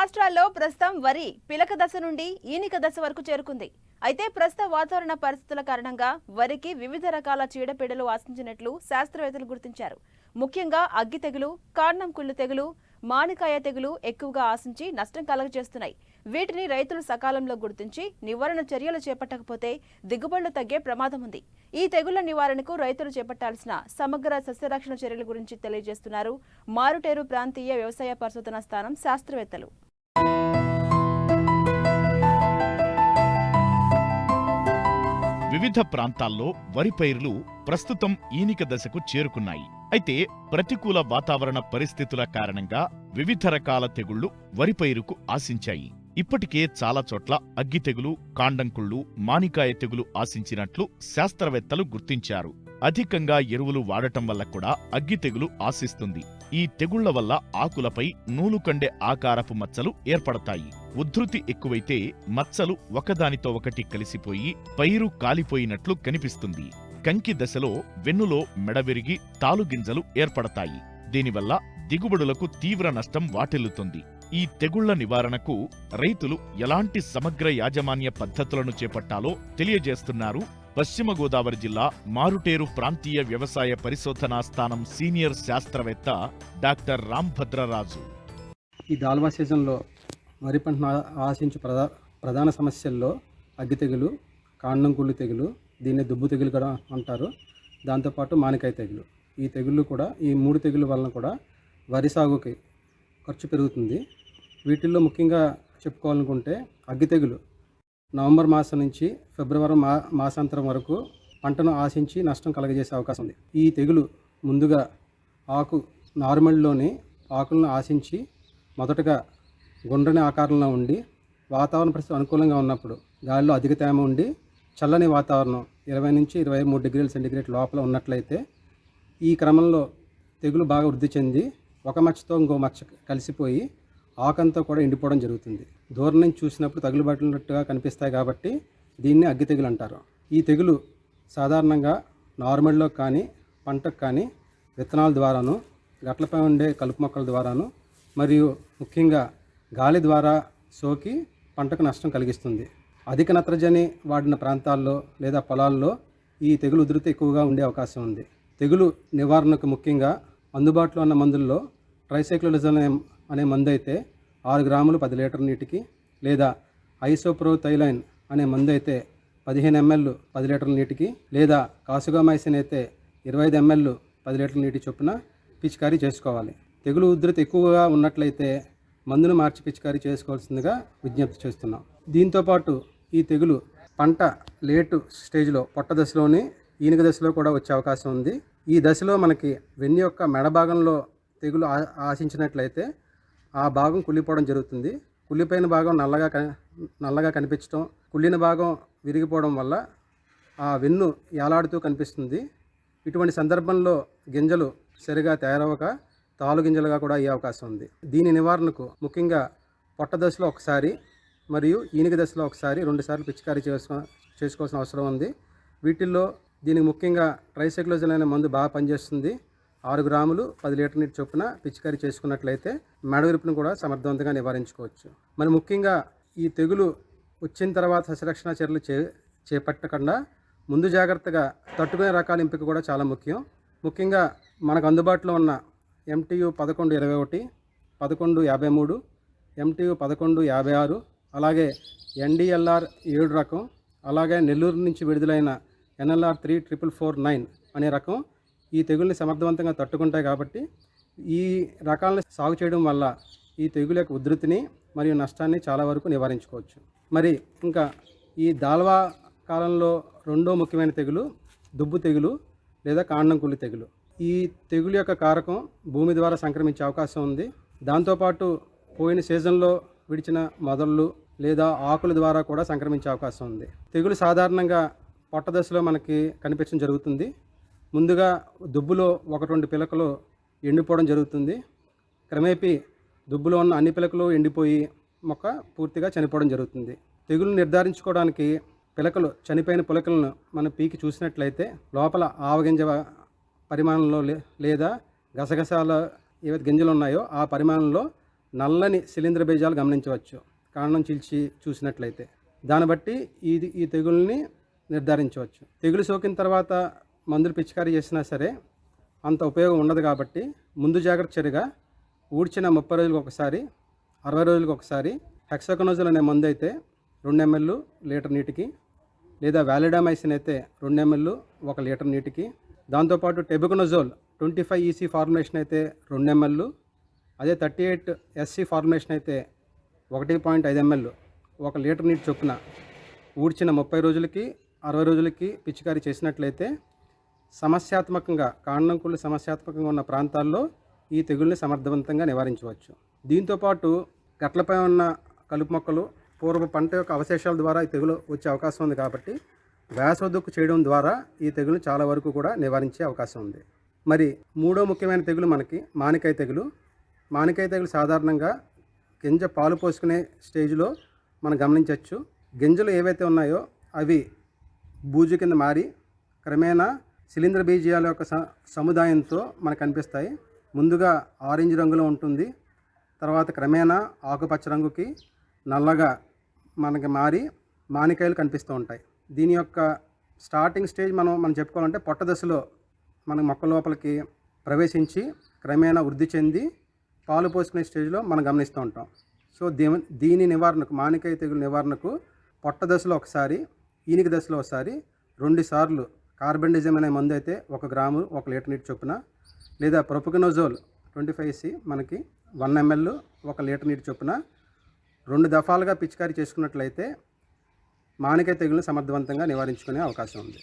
రాష్ట్రాల్లో ప్రస్తుతం వరి పిలక దశ నుండి ఈనిక దశ వరకు చేరుకుంది. అయితే ప్రస్తుత వాతావరణ పరిస్థితుల కారణంగా వరికి వివిధ రకాల చీడపీడలు ఆశించినట్లు శాస్త్రవేత్తలు గుర్తించారు. ముఖ్యంగా అగ్గి తెగులు, కాండం కుళ్ళు తెగులు, మామిడికాయ తెగులు ఎక్కువగా ఆశించి నష్టం కలుగజేస్తున్నాయి. వీటిని రైతులు సకాలంలో గుర్తించి నివారణ చర్యలు చేపట్టకపోతే దిగుబడులు తగ్గే ప్రమాదం ఉంది. ఈ తెగుళ్ల నివారణకు రైతులు చేపట్టాల్సిన సమగ్ర సస్యరక్షణ చర్యల గురించి తెలియజేస్తున్నారు మారుటేరు ప్రాంతీయ వ్యవసాయ పరిశోధనా స్థానం శాస్త్రవేత్తలు. వివిధ ప్రాంతాల్లో వరి పైర్లు ప్రస్తుతం ఈనిక దశకు చేరుకున్నాయి. అయితే ప్రతికూల వాతావరణ పరిస్థితుల కారణంగా వివిధ రకాల తెగుళ్లు వరి పైరుకు ఆశించాయి. ఇప్పటికే చాలా చోట్ల అగ్గి తెగులు, కాండంకుళ్ళు, మామిడికాయ తెగులు ఆశించినట్లు శాస్త్రవేత్తలు గుర్తించారు. అధికంగా ఎరువులు వాడటం వల్ల కూడా అగ్గి తెగులు ఆశిస్తుంది. ఈ తెగుళ్ల వల్ల ఆకులపై నూలుకండె ఆకారపు మచ్చలు ఏర్పడతాయి. ఉధృతి ఎక్కువైతే మచ్చలు ఒకదానితో ఒకటి కలిసిపోయి పైరు కాలిపోయినట్లు కనిపిస్తుంది. కంకి దశలో వెన్నులో మెడవిరిగి తాలుగింజలు ఏర్పడతాయి. దీనివల్ల దిగుబడులకు తీవ్ర నష్టం వాటిల్లుతుంది. ఈ తెగుళ్ల నివారణకు రైతులు ఎలాంటి సమగ్ర యాజమాన్య పద్ధతులను చేపట్టాలో తెలియజేస్తున్నారు పశ్చిమ గోదావరి జిల్లా మారుటేరు ప్రాంతీయ వ్యవసాయ పరిశోధనా స్థానం సీనియర్ శాస్త్రవేత్త డాక్టర్ రాంభద్రరాజు. ఈ దాల్వా సీజన్లో వరి పంటను ఆశించే ప్రధాన సమస్యల్లో అగ్గి తెగులు, కాండం కుళ్ళు తెగులు, దీన్ని దుబ్బు తెగులు కూడా అంటారు. దాంతోపాటు మామిడికాయ తెగులు. ఈ తెగుళ్ళు కూడా, ఈ 3 తెగుల వలన కూడా వరి సాగుకి ఖర్చు పెరుగుతుంది. వీటిల్లో ముఖ్యంగా చెప్పుకోవాలనుకుంటే అగ్గి తెగులు నవంబర్ మాసం నుంచి ఫిబ్రవరి మాసాంతరం వరకు పంటను ఆశించి నష్టం కలగజేసే అవకాశం ఉంది. ఈ తెగులు ముందుగా ఆకు నార్మల్లోని ఆకులను ఆశించి మొదటగా గుండ్రని ఆకారంలో ఉండి వాతావరణ పరిస్థితి అనుకూలంగా ఉన్నప్పుడు గాలిలో అధిక తేమ ఉండి చల్లని వాతావరణం 20 నుంచి 23 డిగ్రీల సెంటీగ్రేడ్ లోపల ఉన్నట్లయితే ఈ క్రమంలో తెగులు బాగా వృద్ధి చెంది ఒక మచ్చతో ఇంకో మచ్చ కలిసిపోయి ఆకంతా కూడా ఎండిపోవడం జరుగుతుంది. దూరం నుంచి చూసినప్పుడు తగులుబట్టినట్టుగా కనిపిస్తాయి కాబట్టి దీన్ని అగ్గి తెగులు అంటారు. ఈ తెగులు సాధారణంగా నార్మల్లో కానీ పంటకు కానీ విత్తనాల ద్వారాను, గట్లపై ఉండే కలుపు మొక్కల ద్వారాను మరియు ముఖ్యంగా గాలి ద్వారా సోకి పంటకు నష్టం కలిగిస్తుంది. అధిక నత్రజని వాడిన ప్రాంతాల్లో లేదా పొలాల్లో ఈ తెగులు ఉధృతి ఎక్కువగా ఉండే అవకాశం ఉంది. తెగులు నివారణకు ముఖ్యంగా అందుబాటులో ఉన్న మందుల్లో ట్రైసైక్లోజన్ అనే మందు అయితే 6 గ్రాములు 10 లీటర్ నీటికి, లేదా ఐసోప్రోథైలైన్ అనే మందు అయితే 15 ml 10 లీటర్ల నీటికి, లేదా కాసుగామైసిన్ అయితే 25 ml 10 లీటర్ల నీటి చొప్పున పిచికారీ చేసుకోవాలి. తెగులు ఉధృతి ఎక్కువగా ఉన్నట్లయితే మందును మార్చి పిచికారీ చేసుకోవాల్సిందిగా విజ్ఞప్తి చేస్తున్నాం. దీంతోపాటు ఈ తెగులు పంట లేటు స్టేజ్లో పొట్ట దశలోని ఈనిక దశలో కూడా వచ్చే అవకాశం ఉంది. ఈ దశలో మనకి వెన్ను యొక్క మెడ భాగంలో తెగులు ఆశించినట్లయితే ఆ భాగం కుళ్ళిపోవడం జరుగుతుంది. కుళ్ళిపోయిన భాగం నల్లగా కనిపించడం, కుళ్ళిన భాగం విరిగిపోవడం వల్ల ఆ వెన్ను ఏలాడుతూ కనిపిస్తుంది. ఇటువంటి సందర్భంలో గింజలు సరిగా తయారవక తాలు గింజలుగా కూడా అయ్యే అవకాశం ఉంది. దీని నివారణకు ముఖ్యంగా పొట్ట దశలో ఒకసారి మరియు ఈనిక దశలో ఒకసారి 2 సార్లు పిచికారీ చేసుకోవాల్సిన అవసరం ఉంది. వీటిల్లో దీనికి ముఖ్యంగా ట్రైసైక్లోజన్ అనే మందు బాగా పనిచేస్తుంది. 6 గ్రాములు 10 లీటర్ నీటి చొప్పున పిచికారీ చేసుకున్నట్లయితే మెడవిరుపును కూడా సమర్థవంతంగా నివారించుకోవచ్చు. మరి ముఖ్యంగా ఈ తెగులు వచ్చిన తర్వాత సస్యరక్షణ చర్యలు చేపట్టకుండా ముందు జాగ్రత్తగా తట్టుకునే రకాల ఎంపిక కూడా చాలా ముఖ్యం. ముఖ్యంగా మనకు అందుబాటులో ఉన్న MTU 1121, 1153, MTU 1156, అలాగే NDLR 7 రకం, అలాగే నెల్లూరు నుంచి విడుదలైన NLR 34449 అనే రకం ఈ తెగుల్ని సమర్థవంతంగా తట్టుకుంటాయి. కాబట్టి ఈ రకాలను సాగు చేయడం వల్ల ఈ తెగుల యొక్క ఉధృతిని మరియు నష్టాన్ని చాలా వరకు నివారించుకోవచ్చు. మరి ఇంకా ఈ దాల్వా కాలంలో రెండో ముఖ్యమైన తెగులు దుబ్బు తెగులు లేదా కాండం కుళ్ళు తెగులు. ఈ తెగులు యొక్క కారకం భూమి ద్వారా సంక్రమించే అవకాశం ఉంది. దాంతోపాటు పోయిన సీజన్లో విడిచిన మొదళ్ళు లేదా ఆకుల ద్వారా కూడా సంక్రమించే అవకాశం ఉంది. తెగులు సాధారణంగా పొట్ట దశలో మనకి కనిపించడం జరుగుతుంది. ముందుగా దుబ్బులో 1-2 పిలకలు ఎండిపోవడం జరుగుతుంది. క్రమేపీ దుబ్బులో ఉన్న అన్ని పిలకలు ఎండిపోయి మొక్క పూర్తిగా చనిపోవడం జరుగుతుంది. తెగులు నిర్ధారించుకోవడానికి పిలకలు చనిపోయిన పిలకలను మనం పీకి చూసినట్లయితే లోపల ఆవగింజ పరిమాణంలో లేదా గసగసాల ఏవైతే గింజలు ఉన్నాయో ఆ పరిమాణంలో నల్లని శిలీంధ్ర బీజాలు గమనించవచ్చు కాండం చీల్చి చూసినట్లయితే. దాన్ని బట్టి ఈ తెగుల్ని నిర్ధారించవచ్చు. తెగులు సోకిన తర్వాత మందులు పిచికారీ చేసినా సరే అంత ఉపయోగం ఉండదు కాబట్టి ముందు జాగ్రత్త చర్యగా ఊడ్చిన 30 రోజులకు ఒకసారి 60 రోజులకు ఒకసారి హెక్సాకొనజోల్ అనే మందు అయితే 2 ml లీటర్ నీటికి, లేదా వాలిడామైసిన్ అయితే 2 ml 1 లీటర్ నీటికి, దాంతోపాటు టెబుకొనజోల్ 25 EC ఫార్ములేషన్ అయితే 2 ml, అదే 38 SC ఫార్ములేషన్ అయితే 1.5 ml 1 లీటర్ నీటి చొప్పున ఊడ్చిన 30 రోజులకి 60 రోజులకి పిచికారీ చేసినట్లయితే సమస్యాత్మకంగా కాండం కుళ్ళు సమస్యాత్మకంగా ఉన్న ప్రాంతాల్లో ఈ తెగుల్ని సమర్థవంతంగా నివారించవచ్చు. దీంతోపాటు గట్లపై ఉన్న కలుపు మొక్కలు పూర్వ పంట యొక్క అవశేషాల ద్వారా ఈ తెగులు వచ్చే అవకాశం ఉంది కాబట్టి వేసవదుక్కు చేయడం ద్వారా ఈ తెగులు చాలా వరకు కూడా నివారించే అవకాశం ఉంది. మరి మూడో ముఖ్యమైన తెగులు మనకి మానికాయ తెగులు. మానికాయ తెగులు సాధారణంగా గింజ పాలు పోసుకునే స్టేజ్లో మనం గమనించవచ్చు. గింజలు ఏవైతే ఉన్నాయో అవి బూజు కింద మారి క్రమేణా శిలీంధ్ర బీజాల యొక్క సముదాయంతో మనకు కనిపిస్తాయి. ముందుగా ఆరెంజ్ రంగులో ఉంటుంది, తర్వాత క్రమేణా ఆకుపచ్చ రంగుకి నల్లగా మనకి మారి మానికాయలు కనిపిస్తూ ఉంటాయి. దీని యొక్క స్టార్టింగ్ స్టేజ్ మనం చెప్పుకోవాలంటే పొట్ట దశలో మన మొక్క లోపలికి ప్రవేశించి క్రమేణా వృద్ధి చెంది పాలు పోసుకునే స్టేజ్లో మనం గమనిస్తూ ఉంటాం. సో దీని నివారణకు, మానికాయ తెగులు నివారణకు పొట్ట దశలో ఒకసారి, ఈనిక దశలో ఒకసారి 2 సార్లు కార్బెండిజం అనే మందు అయితే 1 గ్రాము 1 లీటర్ నీటి చొప్పున, లేదా ప్రొపకొనజోల్ 25 EC మనకి 1 ml 1 లీటర్ నీటి చొప్పున 2 దఫాలుగా పిచికారీ చేసుకున్నట్లయితే మానికాయ తెగులను సమర్థవంతంగా నివారించుకునే అవకాశం ఉంది.